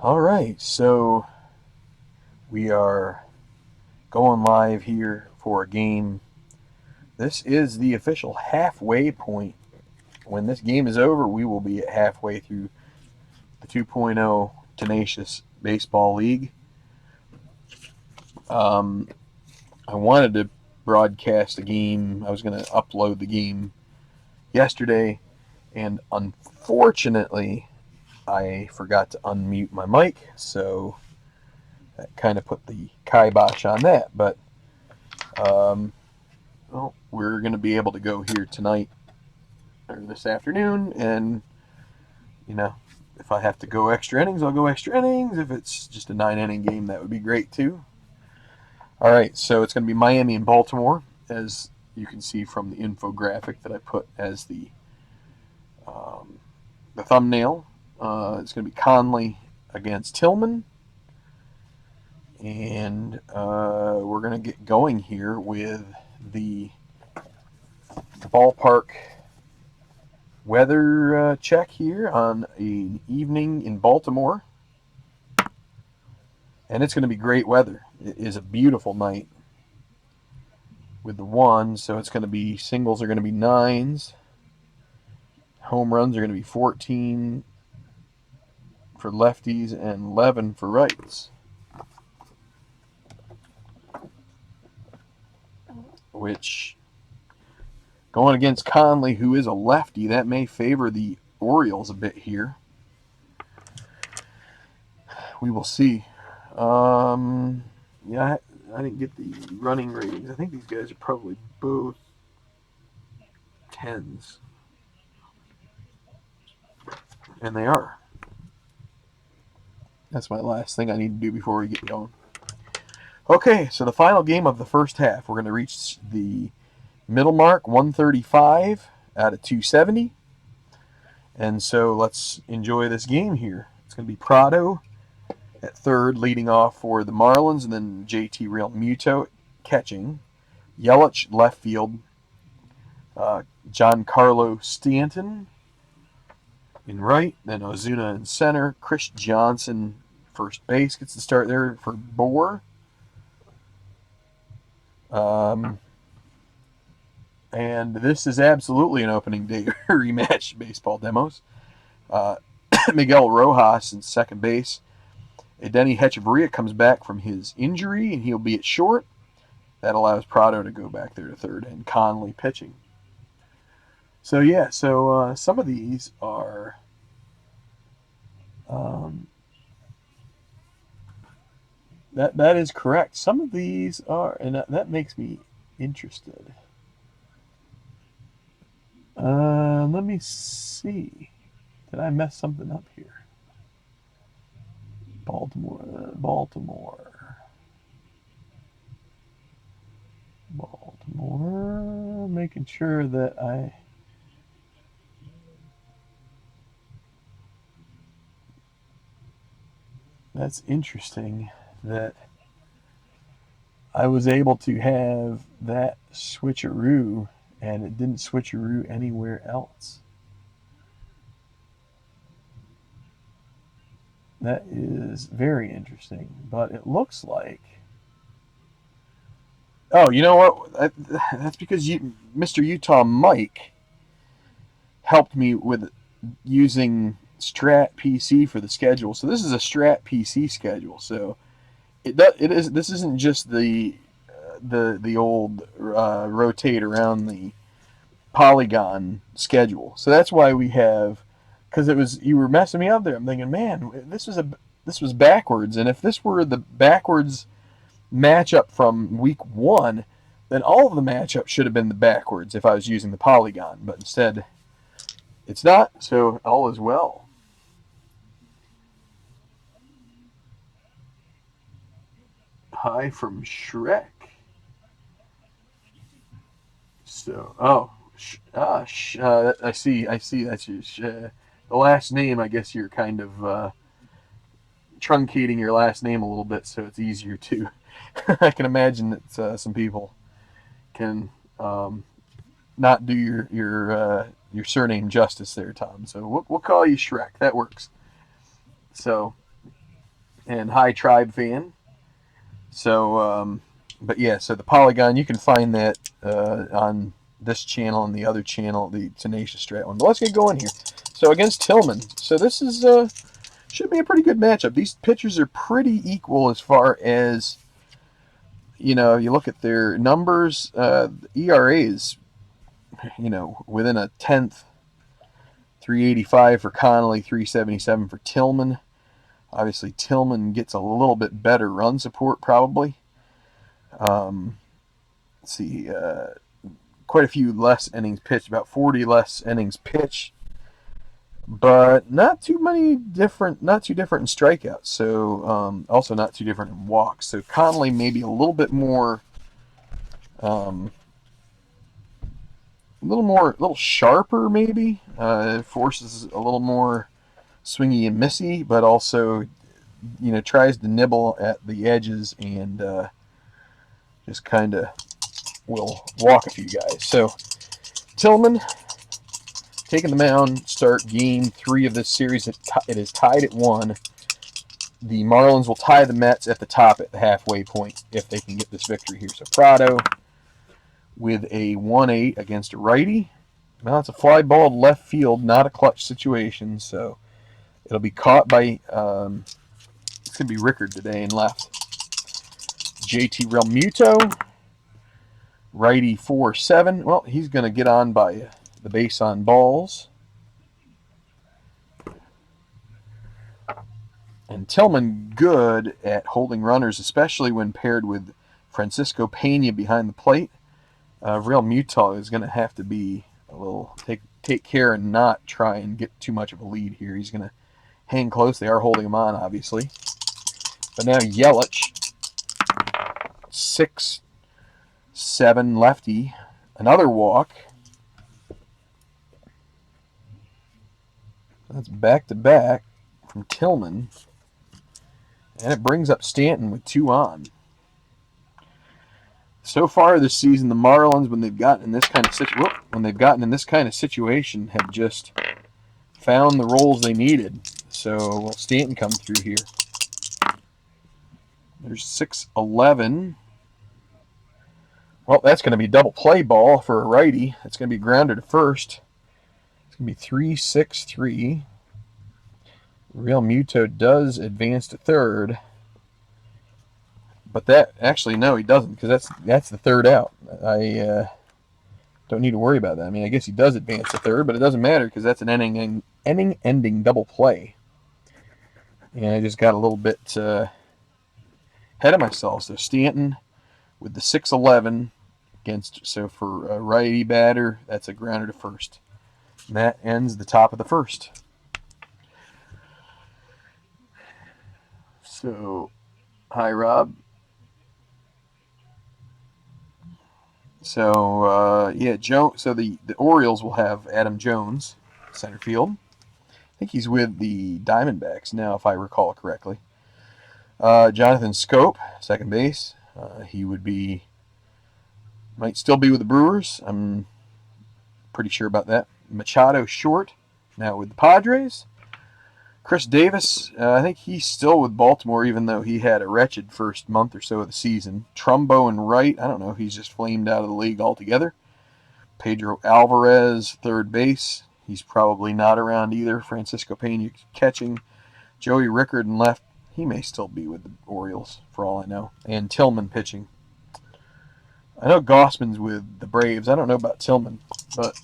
All right, so we are going live here for a game. This is the official halfway point. When this game is over, we will be at halfway through the 2.0 Ten-acious Baseball League. Um, I wanted to broadcast a game. I was going to upload the game yesterday, and unfortunately, I forgot to unmute my mic, so that kind of put the kibosh on that. But um, well, we're going to be able to go here tonight or this afternoon, and you know, if I have to go extra innings, I'll go extra innings. If it's just a 9 inning game, that would be great too. All right, so it's going to be Miami and Baltimore, as you can see from the infographic that I put as um, the thumbnail. It's going to be Conley against Tillman, and we're going to get going here with the ballpark weather check here on an evening in Baltimore. And it's going to be great weather. It is a beautiful night with the ones, so it's going to be singles are going to be nines, home runs are going to be 14 for lefties and 11 for rights. Which, going against Conley, who is a lefty, that may favor the Orioles a bit here. We will see. Yeah, I didn't get the running ratings. I think these guys are probably both tens. And they are. That's my last thing I need to do before we get going. Okay, so the final game of the first half. We're going to reach the middle mark, 135 out of 270. And so let's enjoy this game here. It's going to be Prado at third, leading off for the Marlins, and then JT Realmuto catching. Yelich left field. Giancarlo Stanton in right, then Ozuna in center. Chris Johnson first base gets the start there for Bohr. And this is absolutely an opening day rematch baseball demos. Uh, Miguel Rojas in second base. Denny Hechavarria comes back from his injury, and he'll be at short. That allows Prado to go back there to third, and Conley pitching. So some of these are that is correct. Some of these are, and that makes me interested. Let me see. Did I mess something up here? Baltimore. Making sure that I. That's interesting that I was able to have that switcheroo and it didn't switcheroo anywhere else. That is very interesting, but it looks like. Oh, you know what? That's because Mr. Utah Mike helped me with using Strat PC for the schedule. So this is a Strat PC schedule. So it is. This isn't just the old rotate around the polygon schedule. So that's why we have, because it was, you were messing me up there. I'm thinking, man, this was backwards, and if this were the backwards matchup from week one, then all of the matchups should have been the backwards if I was using the polygon. But instead, it's not. So all is well. Hi from Shrek. So, I see. That's your the last name. I guess you're kind of truncating your last name a little bit, so it's easier to. I can imagine that some people can not do your surname justice there, Tom. So we'll call you Shrek. That works. So and High Tribe fan. So, but yeah, so the Polygon, you can find that on this channel and the other channel, the Ten-acious Strat one. But let's get going here. So against Tillman. So this is should be a pretty good matchup. These pitchers are pretty equal as far as, you know, you look at their numbers. ERA is, you know, within a tenth. 385 for Connolly, 377 for Tillman. Obviously, Tillman gets a little bit better run support, probably. Let's see, quite a few less innings pitched, about 40 less innings pitched, but not too different in strikeouts. So also not too different in walks. So Connolly maybe a little sharper, maybe forces a little more swingy and missy, but also, you know, tries to nibble at the edges and just kind of will walk a few guys. So Tillman taking the mound, start game 3 of this series. It is tied at 1. The Marlins will tie the Mets at the top at the halfway point if they can get this victory here. So Prado with a 1-8 against a righty. Now it's a fly ball left field, not a clutch situation. So it'll be caught by, it's going to be Rickard today in left. JT Realmuto, righty 4-7. Well, he's going to get on by the base on balls. And Tillman good at holding runners, especially when paired with Francisco Pena behind the plate. Realmuto is going to have to be a little take care and not try and get too much of a lead here. He's going to hang close. They are holding him on, obviously. But now Yelich, 6-7 lefty, another walk. That's back-to-back from Tillman. And it brings up Stanton with 2 on. So far this season, the Marlins, when they've gotten in this kind of situation, have just found the roles they needed. So will Stanton come through here? There's 6-11. Well, that's going to be double play ball for a righty. It's going to be grounded to first. It's going to be 3-6-3. Realmuto does advance to third. But that, actually, no, he doesn't, because that's the third out. I don't need to worry about that. I mean, I guess he does advance to third, but it doesn't matter because that's an inning-ending double play. And I just got a little bit ahead of myself. So Stanton with the 6-11 against, so for a righty batter, that's a grounder to first. And that ends the top of the first. So, hi, Rob. So, yeah, so the Orioles will have Adam Jones, center field. I think he's with the Diamondbacks now, if I recall correctly. Jonathan Scope, second base. He might still be with the Brewers. I'm pretty sure about that. Machado short, now with the Padres. Chris Davis, I think he's still with Baltimore, even though he had a wretched first month or so of the season. Trumbo and right, I don't know if he's just flamed out of the league altogether. Pedro Alvarez, third base. He's probably not around either. Francisco Pena catching. Joey Rickard in left. He may still be with the Orioles, for all I know. And Tillman pitching. I know Gossman's with the Braves. I don't know about Tillman, but...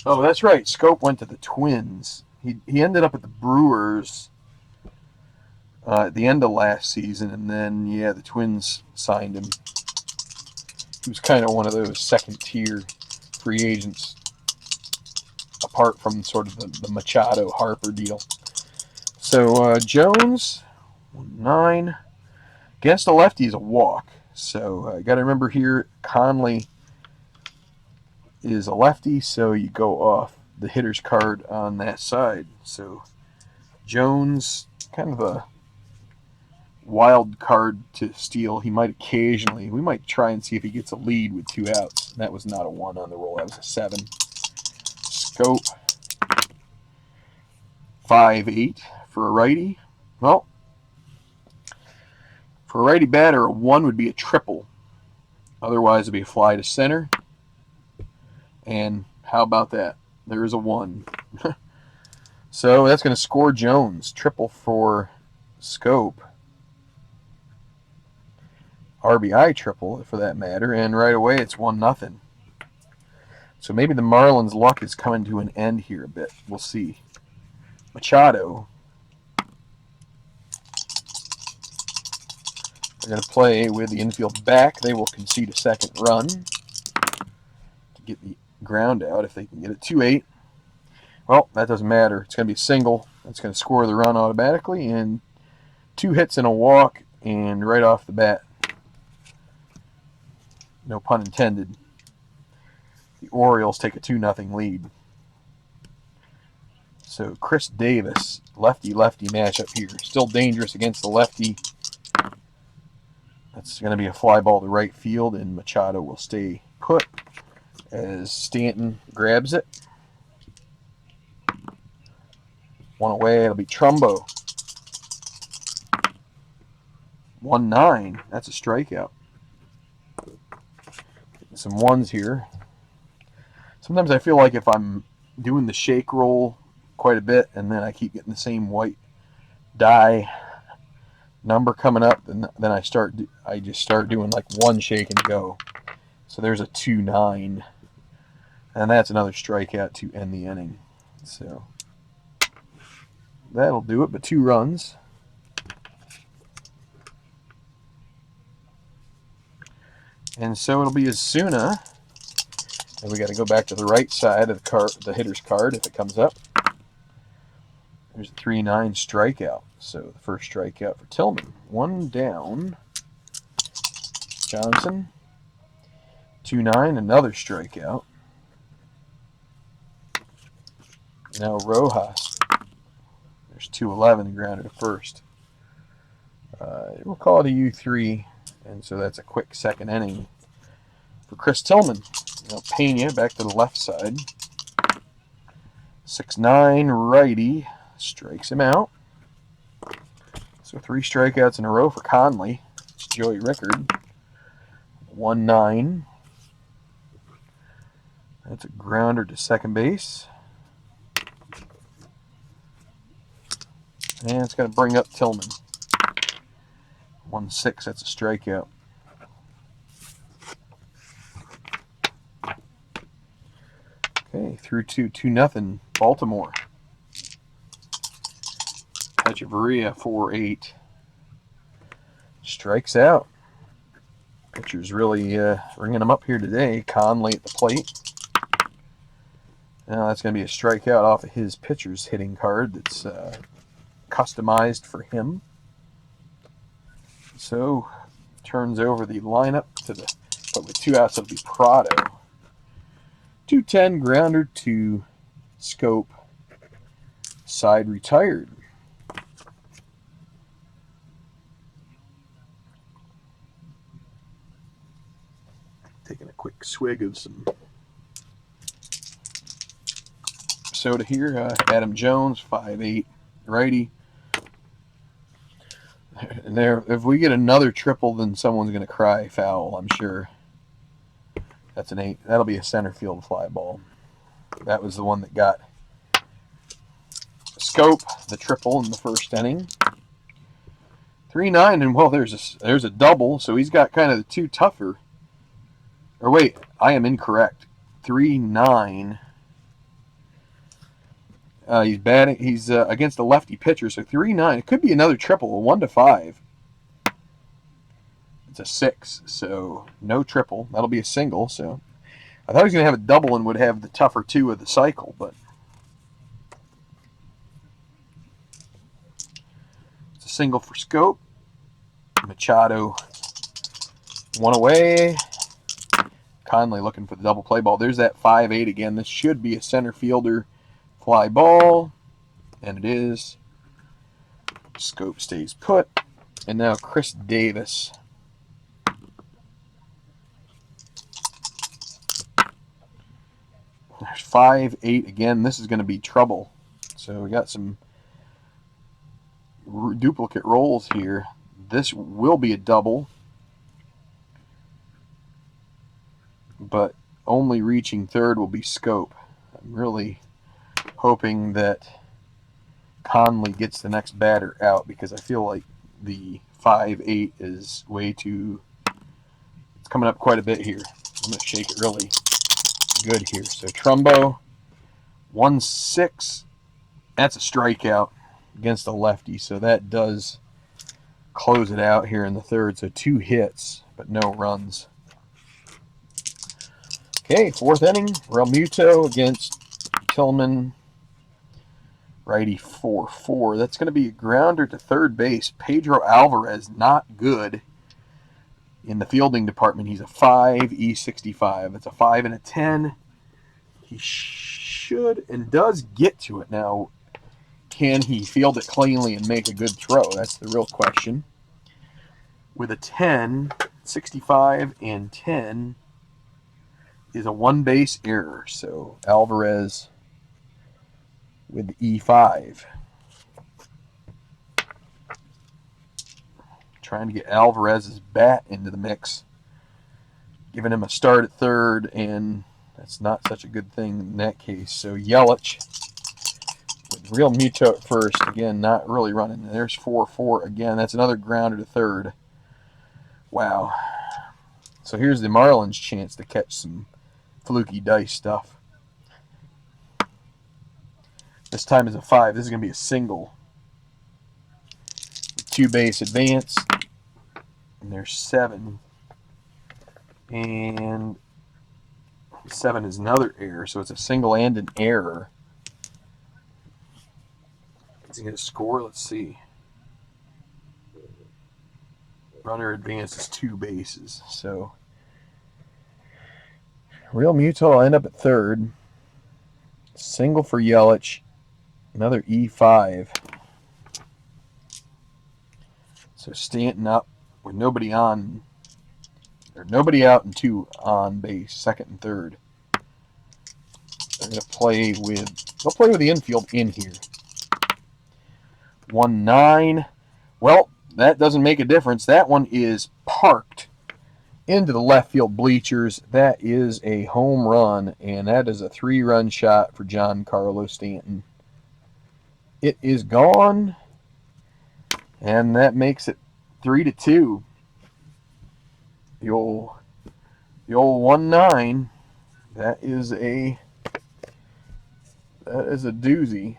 Oh, that's right. Scope went to the Twins. He ended up at the Brewers at the end of last season, and then, yeah, the Twins signed him. He was kind of one of those second-tier free agents, apart from sort of the Machado-Harper deal. So Jones, 9. Against a lefty is a walk. So got to remember here, Conley is a lefty, so you go off the hitter's card on that side. So Jones, kind of a wild card to steal. We might try and see if he gets a lead with 2 outs. That was not a 1 on the roll. That was a 7. Scope, 5-8 for a righty. Well, for a righty batter, a 1 would be a triple. Otherwise, it'd be a fly to center. And how about that? There is a 1. So that's going to score Jones. Triple for Scope. RBI triple, for that matter. And right away, it's 1-0. So maybe the Marlins' luck is coming to an end here a bit. We'll see. Machado. They're going to play with the infield back. They will concede a second run to get the ground out if they can get it. 2-8. Well, that doesn't matter. It's going to be a single. That's going to score the run automatically. And 2 hits and a walk. And right off the bat, no pun intended, the Orioles take a 2-0 lead. So Chris Davis, lefty-lefty matchup here. Still dangerous against the lefty. That's going to be a fly ball to right field, and Machado will stay put as Stanton grabs it. 1 away, it'll be Trumbo. 1-9, that's a strikeout. Getting some 1s here. Sometimes I feel like if I'm doing the shake roll quite a bit and then I keep getting the same white die number coming up, then I just start doing like 1 shake and go. So there's a 2-9, and that's another strikeout to end the inning. So that'll do it, but 2 runs. And so it'll be Asuna, and we got to go back to the right side of the hitter's card if it comes up. There's a 3-9 strikeout. So the first strikeout for Tillman. 1 down. Johnson. 2-9, another strikeout. Now Rojas. There's 2-11, grounded to first. We'll call it a U3, and so that's a quick second inning for Chris Tillman. Now Pena back to the left side. 6-9 righty. Strikes him out. So 3 strikeouts in a row for Conley. It's Joey Rickard. 1-9. That's a grounder to second base. And it's going to bring up Tillman. 1-6, that's a strikeout. Okay, through to 2-0 Baltimore. Echeverria, 4-8. Strikes out. Pitcher's really ringing him up here today. Conley at the plate. Now that's going to be a strikeout off of his pitcher's hitting card that's customized for him. So turns over the lineup to the, but with 2 outs, it'll be Prado. 2-10 grounder to Scope. Side retired. Taking a quick swig of some soda here. Adam Jones, 5'8", righty. And there, if we get another triple, then someone's going to cry foul, I'm sure. That's an 8. That'll be a center field fly ball. That was the one that got Scope the triple in the first inning. 3-9, and well, there's a double, so he's got kind of the 2 tougher. Or wait, I am incorrect. 3-9. He's batting. He's against a lefty pitcher, so 3-9. It could be another triple, a 1-5. It's a 6, so no triple. That'll be a single. So I thought he was going to have a double and would have the tougher 2 of the cycle, but it's a single for Scope. Machado, 1 away. Conley looking for the double play ball. There's that 5-8 again. This should be a center fielder fly ball, and it is. Scope stays put. And now Chris Davis. There's 5-8 again. This is going to be trouble. So we got some duplicate rolls here. This will be a double, but only reaching third will be Scope. I'm really hoping that Conley gets the next batter out, because I feel like the 5-8 is way too... It's coming up quite a bit here. I'm going to shake it really good here. So Trumbo, 1-6. That's a strikeout against a lefty, so that does close it out here in the third. So 2 hits, but no runs. Okay, 4th inning. Realmuto against Tillman. Righty 4-4. That's going to be a grounder to third base. Pedro Alvarez, not good in the fielding department. He's a 5 E65. It's a 5 and a 10. He should and does get to it. Now, can he field it cleanly and make a good throw? That's the real question. With a 10, 65 and 10 is a 1-base error. So Alvarez with E5. Trying to get Alvarez's bat into the mix. Giving him a start at third, and that's not such a good thing in that case. So Yelich with Realmuto at first. Again, not really running. There's 4-4 again. That's another grounder to third. Wow. So here's the Marlins' chance to catch some fluky dice stuff. This time is a 5. This is going to be a single. 2-base advance. And there's 7. And 7 is another error. So it's a single and an error. Is he going to score? Let's see. Runner advances 2 bases. So Realmuto will end up at third. Single for Yelich. Another E5. So Stanton up with nobody on, or nobody out and 2 on base, second and third. They're going to play with, they'll play with the infield in here. 1-9. Well, that doesn't make a difference. That one is parked into the left field bleachers. That is a home run, and that is a 3-run shot for Giancarlo Stanton. It is gone, and that makes it 3-2. The old 1-9. That is a doozy.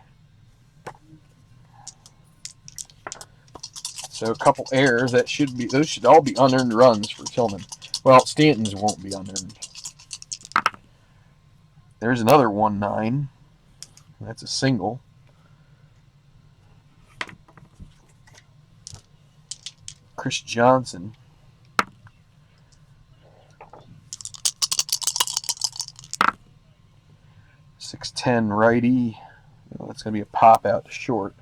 So a couple errors. Those should all be unearned runs for Tillman. Well, Stanton's won't be unearned. There's another 1-9. That's a single. Chris Johnson. .610 righty. That's going to be a pop out to short.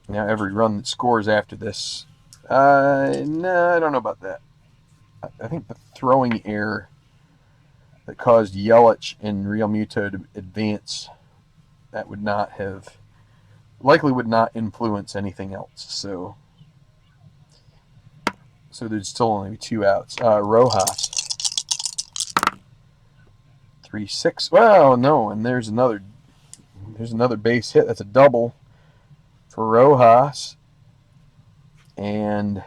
Now every run that scores after this. No, I don't know about that. I think the throwing error that caused Yelich and Realmuto to advance, that would not have, likely would not influence anything else. So there's still only 2 outs. Rojas. 3-6. Well, no, and there's another base hit. That's a double for Rojas. And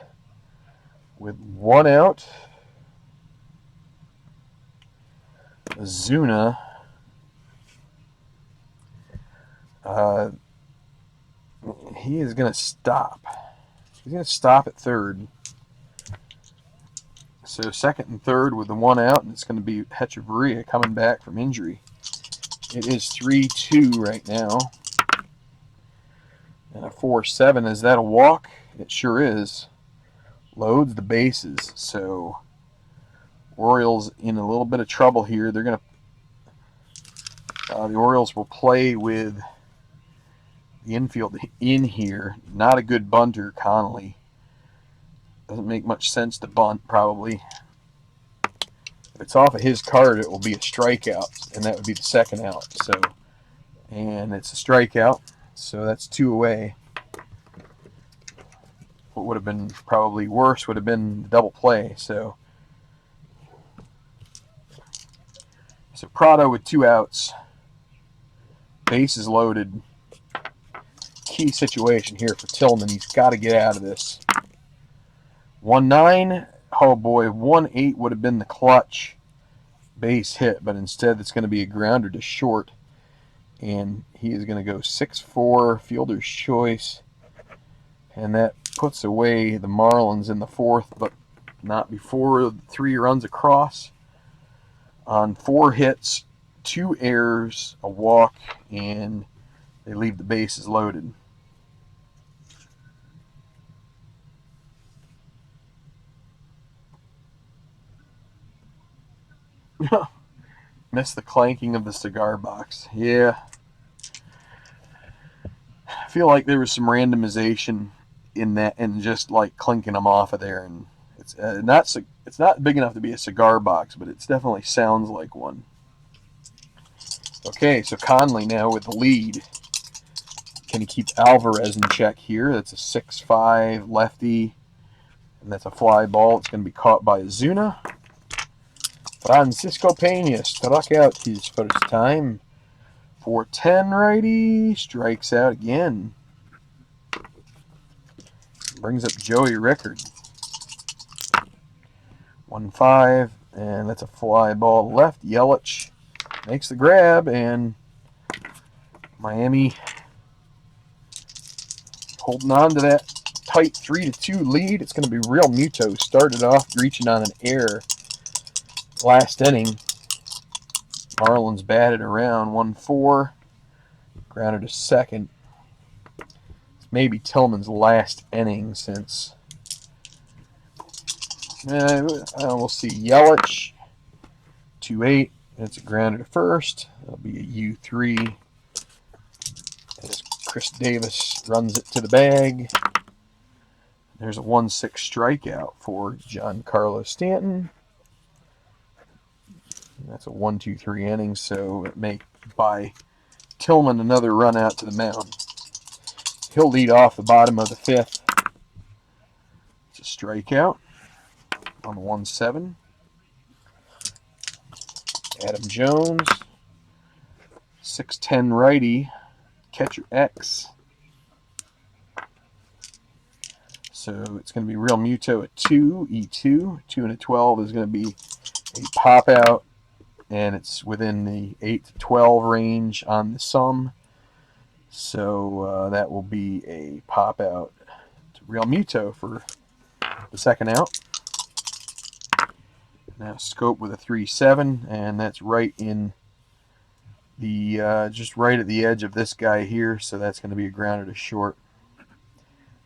with 1 out, Zuna. He is going to stop. He's going to stop at third. So second and third with the 1 out, and it's going to be Hechavarria coming back from injury. It is 3-2 right now. And a 4-7. Is that a walk? It sure is. Loads the bases. So Orioles in a little bit of trouble here. They're going to... the Orioles will play with the infield in here. Not a good bunter, Connolly. Doesn't make much sense to bunt, probably. If it's off of his card, it will be a strikeout, and that would be the second out. So, and it's a strikeout. so that's 2 away. What would have been probably worse would have been the double play. So Prado with 2 outs. Bases loaded. Key situation here for Tillman. He's got to get out of this. 1-9. Oh boy, 1-8 would have been the clutch base hit, but instead it's going to be a grounder to short. And he is going to go 6-4, fielder's choice. And that puts away the Marlins in the 4th, but not before 3 runs across. On 4 hits, 2 errors, a walk, and they leave the bases loaded. Missed the clanking of the cigar box. Yeah. I feel like there was some randomization in that, and just like clinking them off of there. And it's not big enough to be a cigar box, but it definitely sounds like one. Okay, so Conley now with the lead. Can he keep Alvarez in check here? That's a 6-5 lefty, and that's a fly ball. It's going to be caught by Ozuna. Francisco Pena struck out his first time. 4-10 righty, strikes out again. Brings up Joey Rickard. 1-5, and that's a fly ball left. Yelich makes the grab, and Miami holding on to that tight 3-2 lead. It's going to be Real Muto. Started off reaching on an error last inning. Marlins batted around 1-4. Grounded to second. It's maybe Tillman's last inning since. We'll see. Yelich 2-8. It's a grounder to first. That'll be a U3. As Chris Davis runs it to the bag. There's a 1-6 strikeout for Giancarlo Stanton. That's a 1-2-3 inning, so it may buy Tillman another run out to the mound. He'll lead off the bottom of the 5th. It's a strikeout on the 1-7. Adam Jones, 6'10 righty, catcher X. So it's going to be Real Muto at 2, E2. 2-12 is going to be a pop out, and it's within the 8-12 range on the sum. So that will be a pop out to Real Muto for the second out. Now Scope with a 3-7, and that's right in the just right at the edge of this guy here. So that's going to be a grounder to short.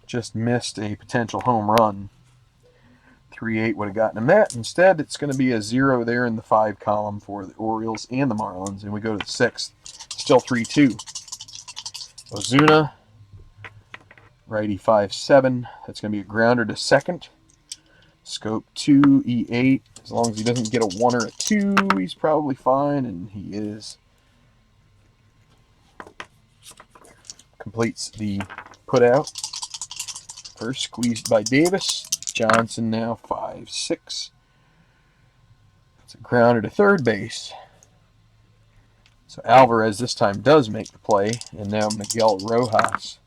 Just missed a potential home run. 3-8 would have gotten him that. Instead, it's going to be a 0 there in the 5 column for the Orioles and the Marlins. And we go to the 6th. Still 3-2. Ozuna, righty 5-7. That's going to be a grounder to second. Scope 2, E8. As long as he doesn't get a 1 or a 2, he's probably fine, and he is. Completes the putout. First squeezed by Davis. Johnson now 5-6. It's a grounder to third base. So Alvarez this time does make the play, and now Miguel Rojas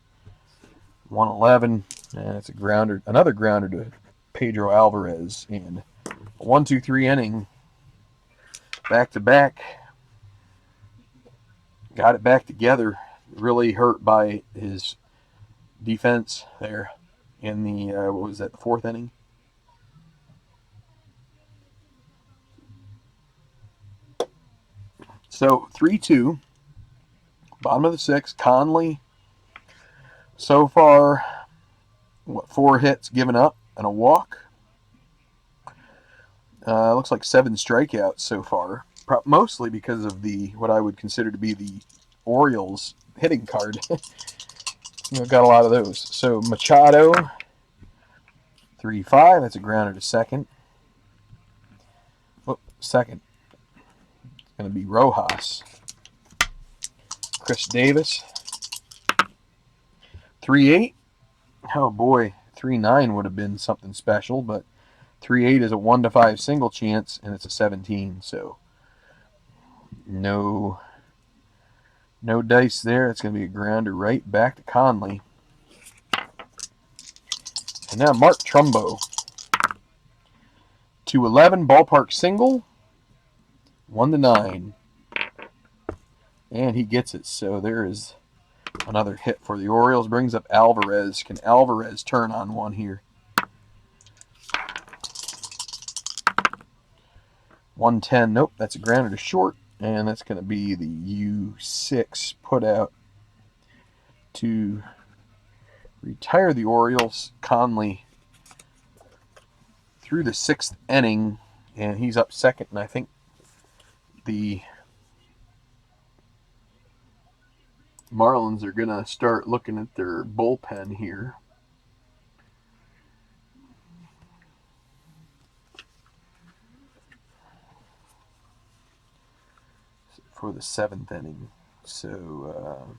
1-11, and it's a grounder, another grounder to Pedro Alvarez, and a 1-2-3 inning, back to back. Got it back together. Really hurt by his defense there in the what was that, the 4th inning? So 3-2, bottom of the 6th. Conley so far, 4 hits given up and a walk. Looks like 7 strikeouts so far, mostly because of the what I would consider to be the Orioles hitting card. Got a lot of those. So Machado 3-5. That's a grounder to second. Second. It's going to be Rojas. Chris Davis 3-8. Oh boy, 3-9 would have been something special, but 3-8 is a 1-5 single chance, and it's a 17, so no dice there. It's going to be a grounder right back to Conley. And now Mark Trumbo. 2-11, ballpark single, 1-9. And he gets it, so there is another hit for the Orioles. Brings up Alvarez. Can Alvarez turn on one here? 110. Nope, that's a grounder to short. And that's going to be the U6 put out to retire the Orioles. Conley through the 6th inning, and he's up second. And I think the Marlins are going to start looking at their bullpen here. For the 7th inning. So,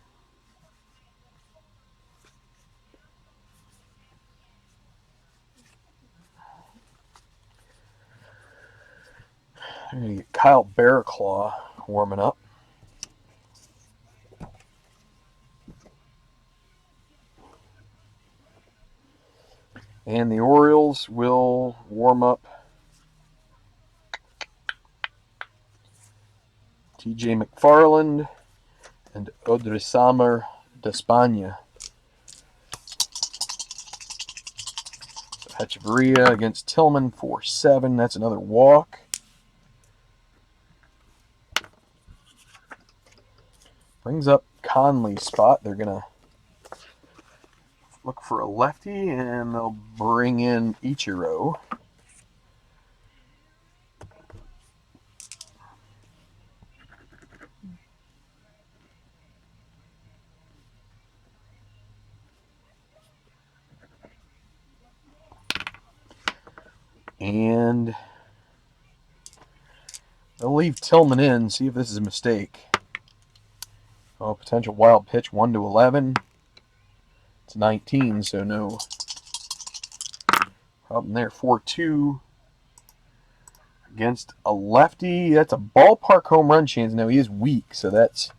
I'm going to get Kyle Barraclaw warming up. And the Orioles will warm up T.J. McFarland and Odrisamer Despaigne. So Hechavarria against Tillman, 4-7. That's another walk. Brings up Conley's spot. They're going to look for a lefty, and they'll bring in Ichiro. And they'll leave Tillman in, see if this is a mistake. Oh, potential wild pitch, 1-11. It's 19, so no problem there. 4-2 against a lefty. That's a ballpark home run chance. Now, he is weak, so that's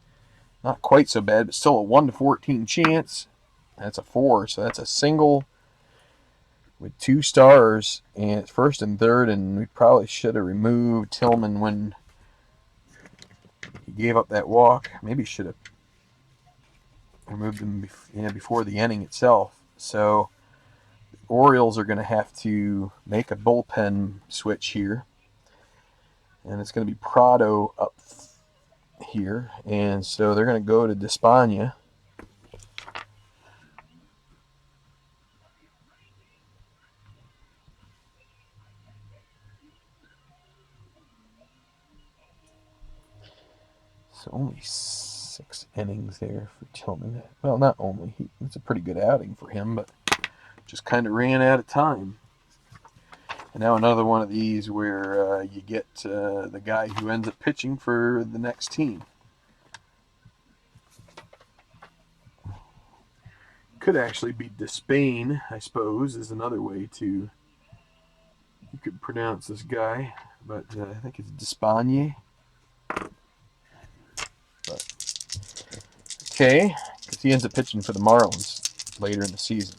not quite so bad, but still a 1-14 chance. That's a 4, so that's a single with 2 stars, and it's 1st and 3rd, and we probably should have removed Tillman when he gave up that walk. Maybe should have removed him before the inning itself. So the Orioles are going to have to make a bullpen switch here, and it's going to be Prado up here, and so they're going to go to Despaigne. So only 6 innings there for Tillman. Well, not only. It's a pretty good outing for him, but just kind of ran out of time. And now another one of these where you get the guy who ends up pitching for the next team. Could actually be Despain, I suppose, is another way to you could pronounce this guy, but I think it's Despaigne. But okay, because he ends up pitching for the Marlins later in the season.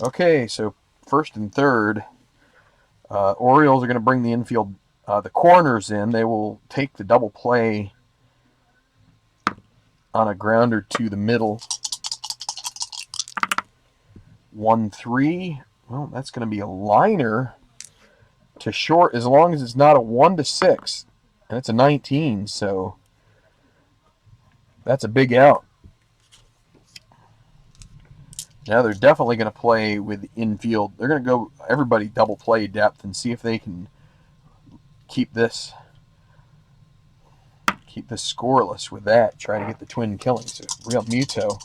Okay, so 1st and 3rd, Orioles are going to bring the infield, the corners in. They will take the double play on a grounder to the middle. 1-3. Well, that's going to be a liner to short as long as it's not a 1-6. And it's a 19, so that's a big out. Now they're definitely going to play with infield. They're going to go everybody double play depth and see if they can keep this scoreless with that. Try to get the twin killing. So Real Muto.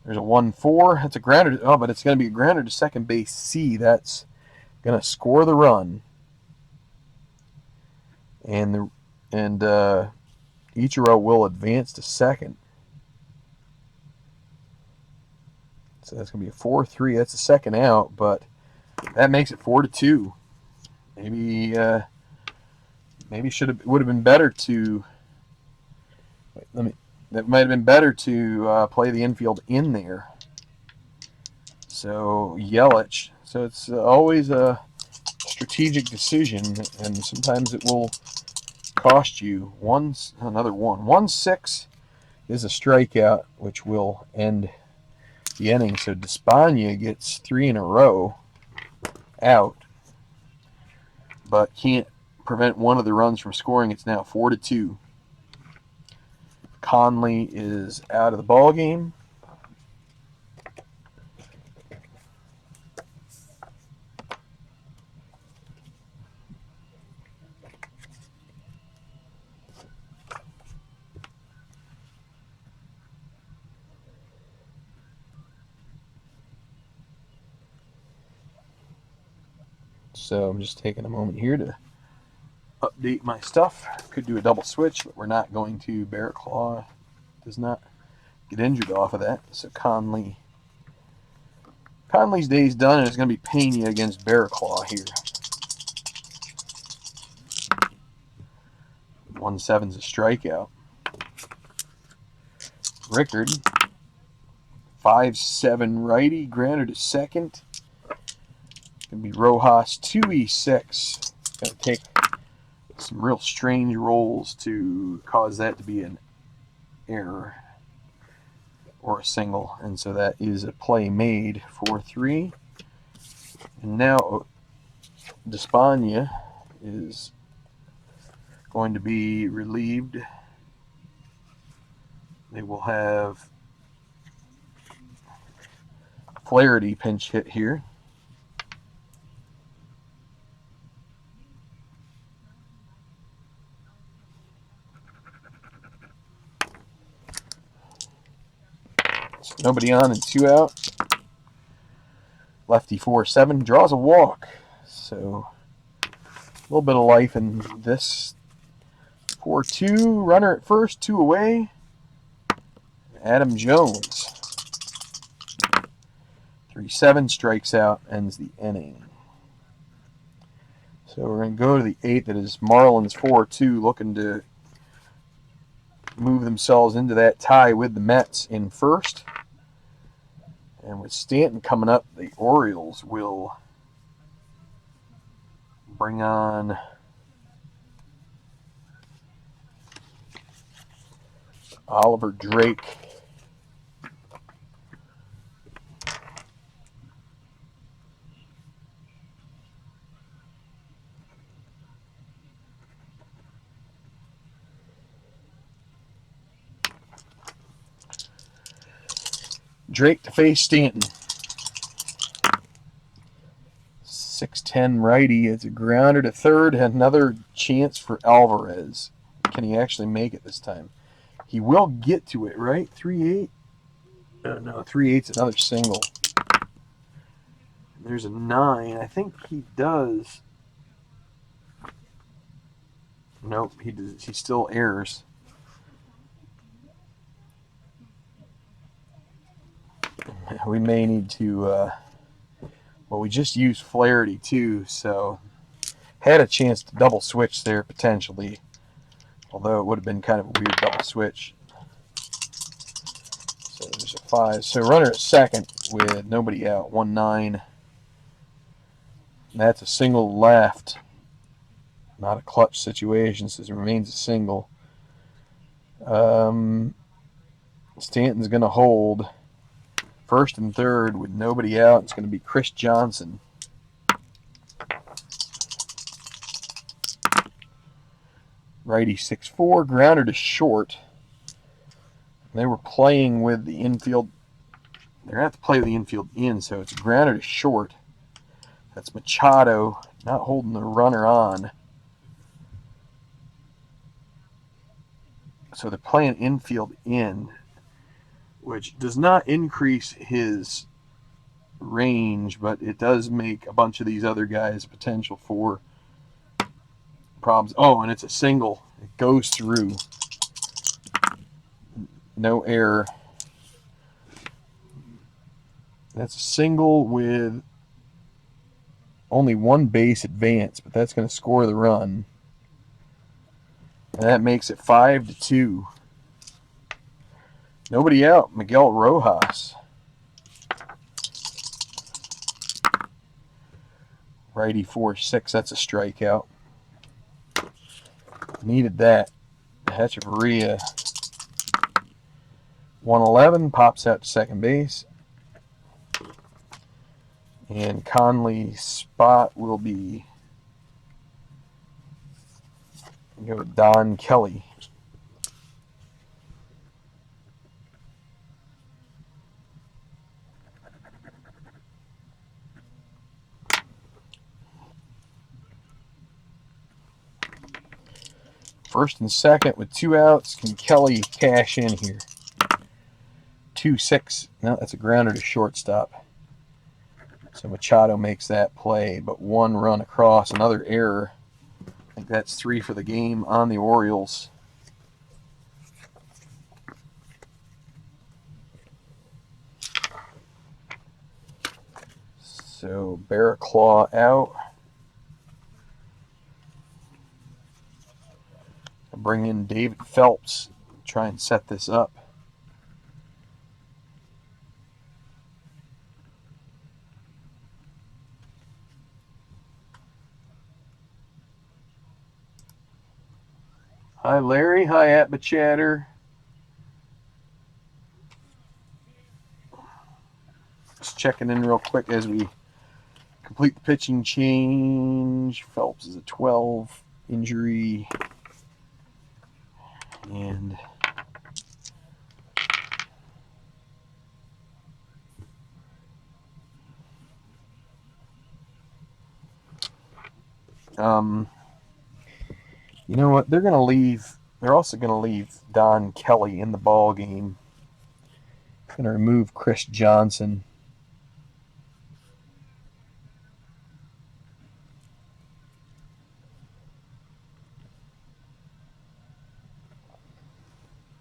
There's a 1-4. That's a grounder. Oh, but it's going to be a grounder to second base C. That's going to score the run. And Ichiro will advance to second. So that's going to be a 4-3. That's the second out, but that makes it 4-2. Maybe would have been better to. Wait, that might have been better to play the infield in there. So Yelich. So it's always a strategic decision, and sometimes it will cost you. Another one. 1-6 is a strikeout, which will end the inning. So Despaigne gets 3 in a row out, but can't prevent one of the runs from scoring. It's now 4-2. Conley is out of the ball game. So I'm just taking a moment here to update my stuff. Could do a double switch, but we're not going to. Barrett Claw does not get injured off of that. So Conley's day's done, and it's going to be Pena against Barrett Claw here. 1-7's a strikeout. Rickard, 5-7 righty, grounded to second. Going to be Rojas, 2-6. Going to take some real strange rolls to cause that to be an error or a single, and so that is a play made. 4-3. And now Despaigne is going to be relieved. They will have Flaherty pinch hit here. So nobody on and 2 out. Lefty 4-7 draws a walk. So a little bit of life in this. 4-2, runner at first, 2 away. Adam Jones. 3-7 strikes out, ends the inning. So we're going to go to the 8th. That is Marlins 4-2, looking to move themselves into that tie with the Mets in first. And with Stanton coming up, the Orioles will bring on Oliver Drake. Drake to face Stanton. 6-10 righty. It's a grounder to third. Another chance for Alvarez. Can he actually make it this time? He will get to it, right? 3-8? No, 3-8's another single. There's a 9. I think he does. Nope, he does. He still errs. We may need to. Well, we just used Flaherty too, so had a chance to double switch there potentially. Although it would have been kind of a weird double switch. So there's a 5. So runner at second with nobody out. 1-9. That's a single left. Not a clutch situation, so it remains a single. Stanton's going to hold first and third with nobody out. It's going to be Chris Johnson. Righty 6-4, grounder to short. They were playing with the infield. They're going to have to play with the infield in, so it's a grounder to short. That's Machado not holding the runner on. So they're playing infield in, which does not increase his range, but it does make a bunch of these other guys potential for problems. Oh, and it's a single. It goes through. No error. That's a single with only one base advance, but that's going to score the run. And that makes it 5-2. Nobody out. Miguel Rojas. Righty 4-6. That's a strikeout. Needed that. Hechavarria 111 pops out to second base. And Conley's spot will be Don Kelly. First and second with 2 outs. Can Kelly cash in here? 2-6. No, that's a grounder to shortstop. So Machado makes that play, but 1 run across, another error. I think that's 3 for the game on the Orioles. So Barraclaw out. I'll bring in David Phelps, try and set this up. Hi, Larry. Hi, Atbachatter. Just checking in real quick as we complete the pitching change. Phelps is a 12 injury. And you know what? They're also going to leave Don Kelly in the ball game. Going to remove Chris Johnson.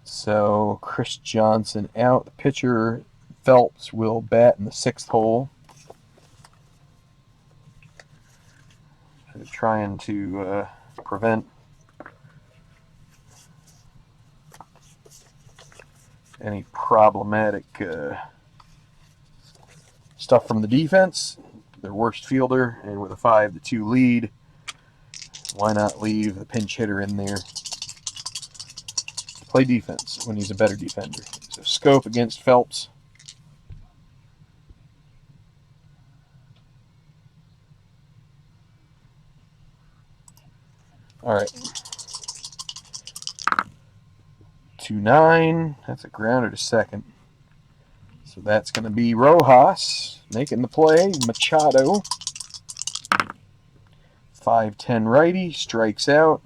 So Chris Johnson out. The pitcher Phelps will bat in the 6th hole. Trying to prevent any problematic stuff from the defense. Their worst fielder, and with a 5-2 lead, why not leave the pinch hitter in there to play defense when he's a better defender? So Scope against Phelps. All right. 2-9. That's a grounder to second. So that's going to be Rojas making the play. Machado. 5-10 righty. Strikes out.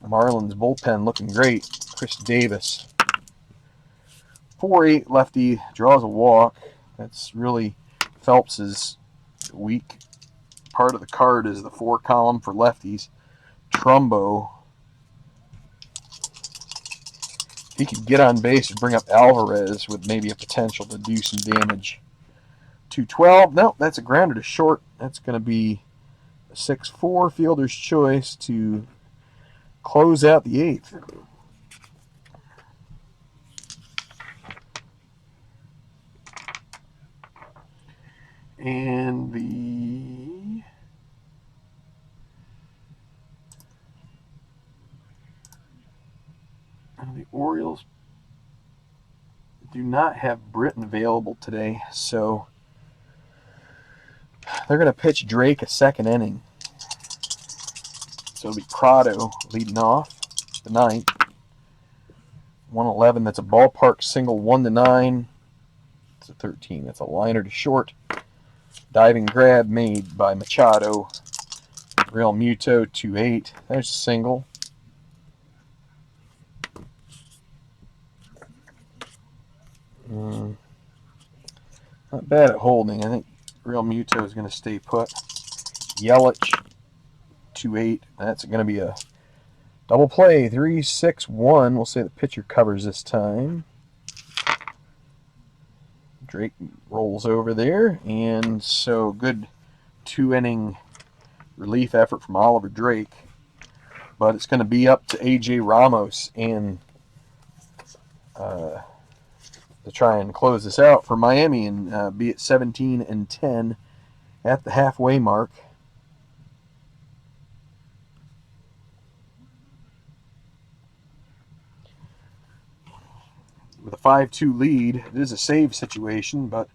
Marlins bullpen looking great. Chris Davis. 4-8 lefty. Draws a walk. That's really Phelps's weak part of the card is the 4 column for lefties. Trumbo. He could get on base and bring up Alvarez with maybe a potential to do some damage. 2-12. No, that's a grounder to short. That's going to be a 6-4 fielder's choice to close out the 8th. And the Orioles do not have Britton available today, so they're going to pitch Drake a 2nd inning. So it'll be Prado leading off the 9th. 111, that's a ballpark single 1-9. It's a 13, that's a liner to short. Diving grab made by Machado. Real Muto 2-8. There's a single. Not bad at holding. I think Real Muto is going to stay put. Yelich 2-8. That's going to be a double play. 3-6-1. We'll say the pitcher covers this time. Drake rolls over there, and so good 2-inning relief effort from Oliver Drake. But it's going to be up to A.J. Ramos and to try and close this out for Miami and be at 17-10 at the halfway mark. With a 5-2 lead, it is a save situation, but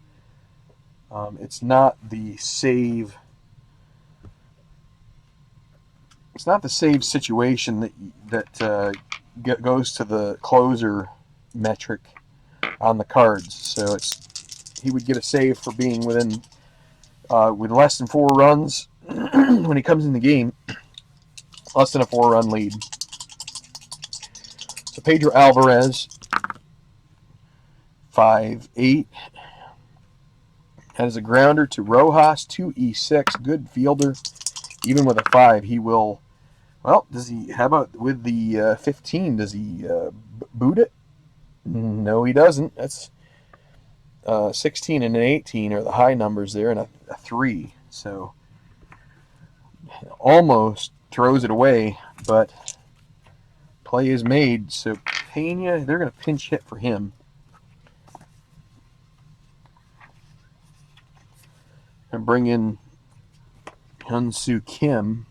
it's not the save. It's not the save situation that goes to the closer metric on the cards. So he would get a save for being within with less than 4 runs when he comes in the game, less than a 4-run lead. So Pedro Alvarez, 5'8", has a grounder to Rojas, 2E6, good fielder. Even with a 5, he will. Well, does he? How about with the 15? Does he boot it? No, he doesn't. That's 16 and an 18 are the high numbers there, and a 3. So almost throws it away, but play is made. So Pena, they're going to pinch hit for him. And bring in Hyun-Soo Kim.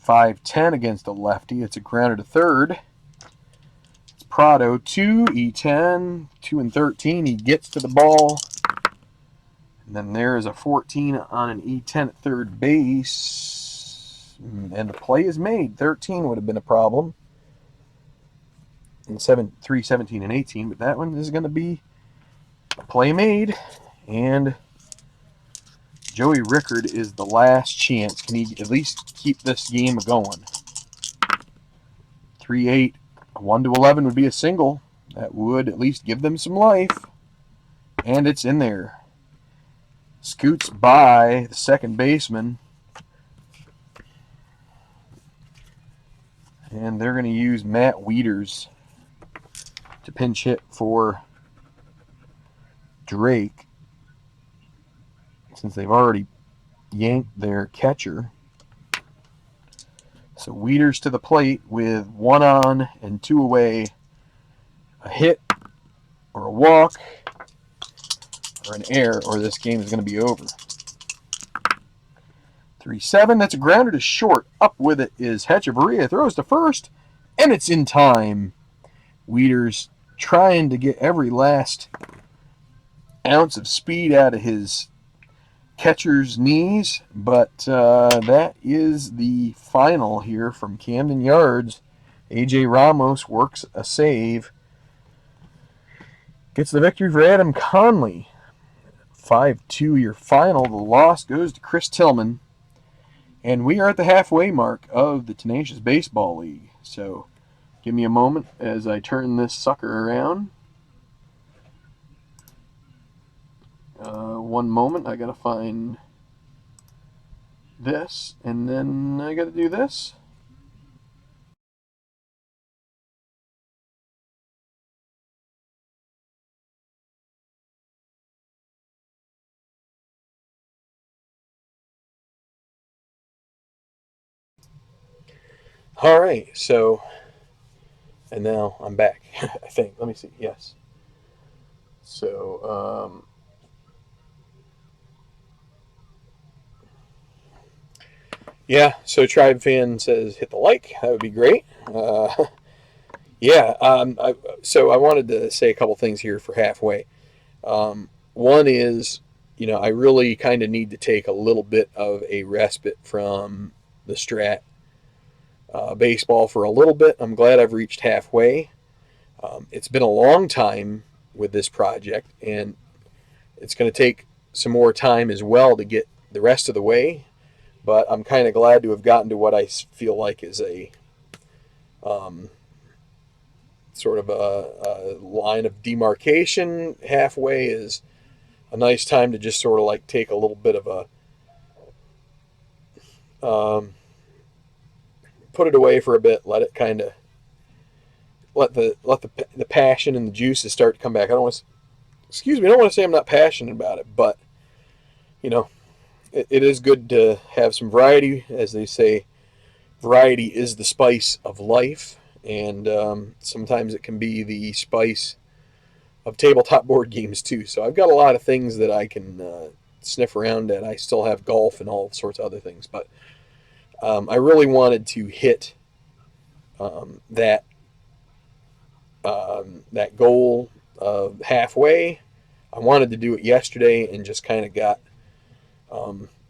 .510 against a lefty. It's a grounder to third. It's Prado, 2E10, 2 and 13. He gets to the ball. And then there is a 14 on an E10 at third base. And the play is made. 13 would have been a problem. And 3, 17, and 18. But that one is going to be a play made. And Joey Rickard is the last chance. Can he at least keep this game going? 3-8. 1-11 would be a single. That would at least give them some life. And it's in there. Scoots by the second baseman. And they're going to use Matt Wieters to pinch hit for Drake, since they've already yanked their catcher. So Wieters to the plate with 1 on and 2 away. A hit or a walk or an error, or this game is going to be over. 3-7. That's a grounder to short. Up with it is Hechavarria. Throws to first, and it's in time. Wieters trying to get every last ounce of speed out of his catcher's knees, but that is the final here from Camden Yards. A.J. Ramos works a save. Gets the victory for Adam Conley. 5-2 your final. The loss goes to Chris Tillman. And we are at the halfway mark of the Ten-acious Baseball League. So give me a moment as I turn this sucker around. One moment. I got to find this, and then I got to do this. All right, so, and now I'm back, I think. Let me see. Yes. So, yeah, so Tribe Fan says hit the like. That would be great. Yeah, so I wanted to say a couple things here for halfway. One is, I really kind of need to take a little bit of a respite from the Strat baseball for a little bit. I'm glad I've reached halfway. It's been a long time with this project, and it's going to take some more time as well to get the rest of the way. But I'm kind of glad to have gotten to what I feel like is a sort of a line of demarcation. Halfway is a nice time to just sort of like take a little bit of a put it away for a bit, let it kind of let the passion and the juices start to come back. I don't want to, excuse me, I don't want to say I'm not passionate about it, but you know, it is good to have some variety, as they say. Variety is the spice of life, and sometimes it can be the spice of tabletop board games too. So I've got a lot of things that I can sniff around at. I still have golf and all sorts of other things, but I really wanted to hit that that goal halfway. I wanted to do it yesterday and just kind of got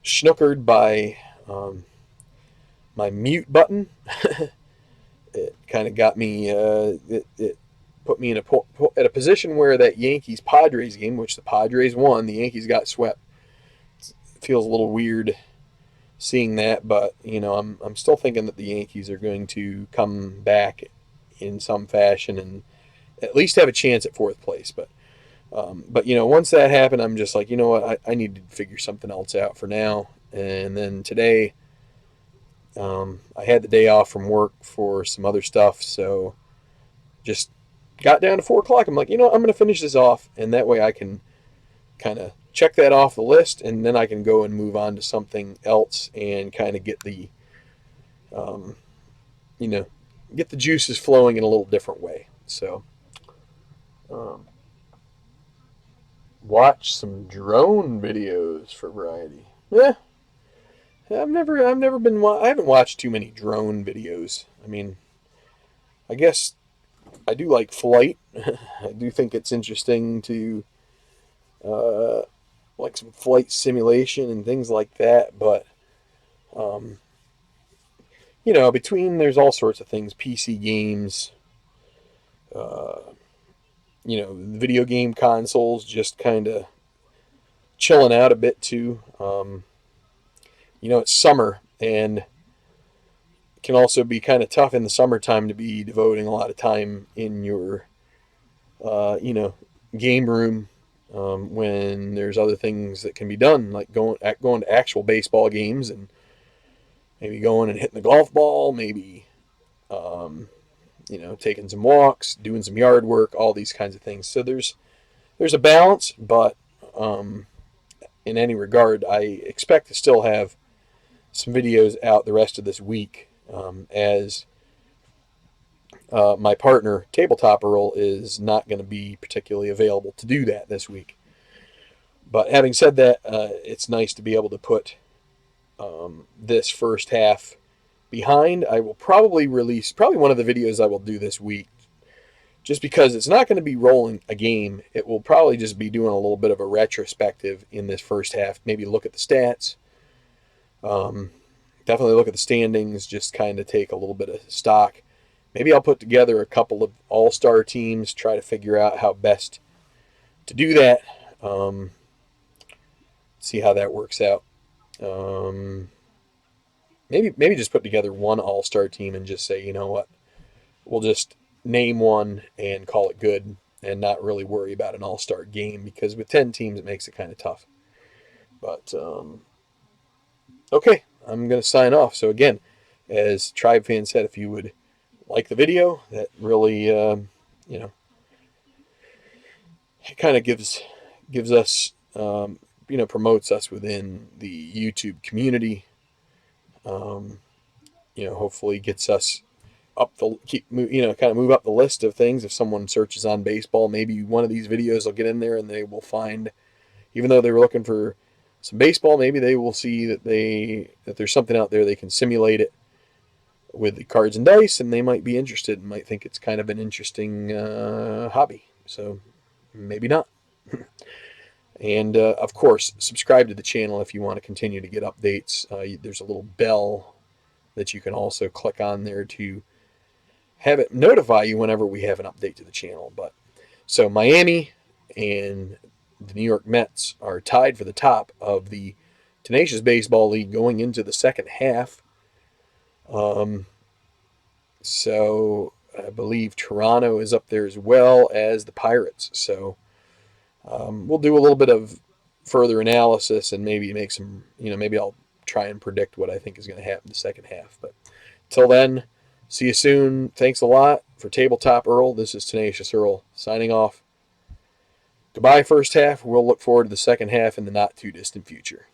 snookered by my mute button. It kind of got me. It put me in at a position where that Yankees Padres game, which the Padres won, the Yankees got swept. It feels a little weird seeing that, but I'm still thinking that the Yankees are going to come back in some fashion and at least have a chance at fourth place. But once that happened, I'm just like, you know what, I need to figure something else out for now. And then today, I had the day off from work for some other stuff, so just got down to 4 o'clock. I'm like, I'm going to finish this off, and that way I can kind of check that off the list, and then I can go and move on to something else and kind of get the, get the juices flowing in a little different way. So, watch some drone videos for variety. Yeah, I haven't watched too many drone videos. I mean, I guess I do like flight. I do think it's interesting to uh, like some flight simulation and things like that. But um, between there's all sorts of things, PC games, uh, video game consoles, just kind of chilling out a bit too. It's summer and it can also be kind of tough in the summertime to be devoting a lot of time in your, game room when there's other things that can be done, like going to actual baseball games and maybe going and hitting the golf ball, maybe taking some walks, doing some yard work, all these kinds of things. So there's a balance, but in any regard, I expect to still have some videos out the rest of this week, as my partner, Tabletop Earl, is not going to be particularly available to do that this week. But having said that, it's nice to be able to put this first half behind. I will probably release one of the videos I will do this week, just because it's not going to be rolling a game. It will probably just be doing a little bit of a retrospective in this first half. Maybe look at the stats. Definitely look at the standings. Just kind of take a little bit of stock. Maybe I'll put together a couple of all-star teams. Try to figure out how best to do that. See how that works out. Maybe just put together one all-star team and just say, you know what, we'll just name one and call it good and not really worry about an all-star game, because with 10 teams it makes it kind of tough. But okay, I'm going to sign off. So again, as Tribe Fan said, if you would like the video, that really it kind of gives us promotes us within the YouTube community. Hopefully gets us up kind of move up the list of things. If someone searches on baseball, maybe one of these videos will get in there and they will find, even though they were looking for some baseball, maybe they will see that there's something out there they can simulate it with the cards and dice, and they might be interested and might think it's kind of an interesting hobby. So maybe not. And of course, subscribe to the channel if you want to continue to get updates. There's a little bell that you can also click on there to have it notify you whenever we have an update to the channel. But so Miami and the New York Mets are tied for the top of the Ten-acious Baseball League going into the second half. So I believe Toronto is up there as well as the Pirates. So we'll do a little bit of further analysis and maybe make some, maybe I'll try and predict what I think is going to happen in the second half. But Till then, see you soon. Thanks a lot. For Tabletop Earl, this is Tenacious Earl signing off. Goodbye, first half. We'll look forward to the second half in the not too distant future.